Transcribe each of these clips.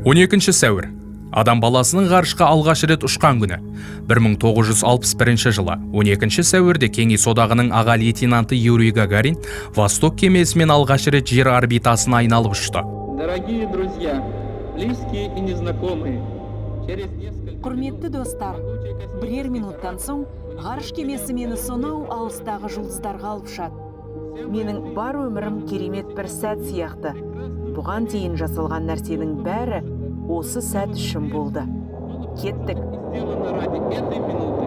12 сәуір. Адам баласының ғарышқа алғаш рет ұшқан күні. 1961 жылы 12 сәуірде Кеңес одағының аға лейтенанты Юрий Гагарин Восток кемесімен алғаш рет жер орбитасына айналып ұшты. Дорогие друзья, близкие и незнакомые, через несколько... Құрметті достар, бірер минуттан соң ғарыш кемесі мені сонау алыстағы жұлдыздарға алып ұшады. Менің бар өмірім керемет бір сәт сияқты. Бұған дейін жасалған нәрсенің бәрі осы сәт үшін болды. Кеттік. Сделано ради этой минуты.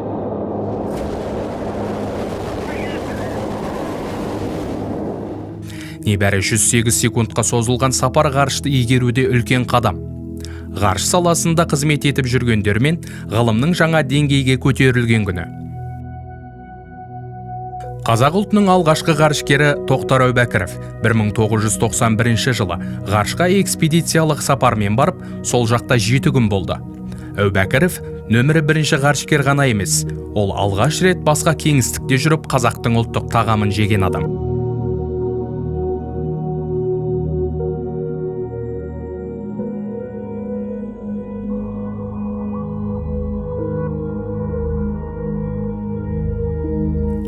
Небәрі 108 секундқа созылған сапар ғарышты игеруде үлкен қадам. Ғарыш саласында қызмет етіп жүргендермен ғылымның жаңа деңгейге көтерілген күні. Қазақ ұлтының алғашқы ғарышкері Тоқтар Әубәкіров 1991 жылы ғарышқа экспедициялық сапармен барып, сол жақта 7 күн болды. Әубәкіров нөмірі 1 ғарышкер ғана емес, ол алғаш рет басқа кеңістікте жүріп қазақтың ұлттық тағамын жеген адам.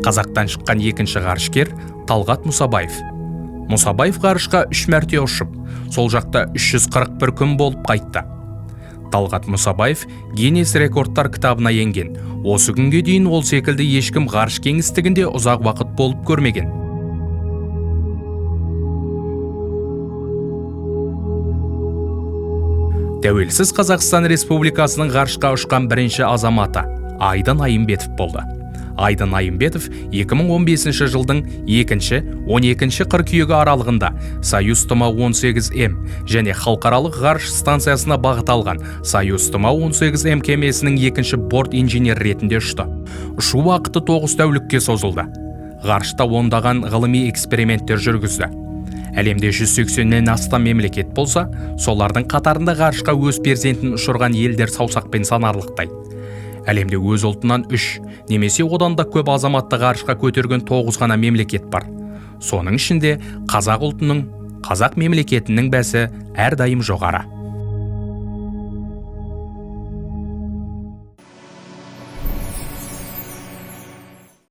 Қазақтан шыққан екінші ғарышкер Талғат Мұсабаев. Мұсабаев ғарышқа 3 мәрте ұшып, сол жақта 341 күн болып қайтты. Талғат Мұсабаев Гиннес рекордтар кітабына енген. Осы күнге дейін ол секілді ешкім ғарыш кеңістігінде ұзақ уақыт болып көрмеген. Тәуелсіз Қазақстан Республикасының ғарышқа ұшқан бірінші азаматы Айдын Айымбетов болды. Айдын Айымбетов 2015 жылдың 2-12 қыркүйегі аралығында Союз Тұма 18М және халықаралық ғарыш станциясына бағыт алған Союз Тұма 18М кемесінің 2-ші борт инженер ретінде ұшты. Ұшу уақыты 9 тәулікке созылды. Ғарышта ондаған ғылыми эксперименттер жүргізді. Әлемде 180-нен астам мемлекет болса, солардың қатарында ғарышқа өз перзентін ұшырған елдер саусақпен санарлықтай. Әлемде өз ұлтынан 3, немесе одан да көп азаматты ғарышқа көтерген 9 ғана мемлекет бар. Соның ішінде қазақ ұлтының, қазақ мемлекетінің бәсі әрдайым жоғары.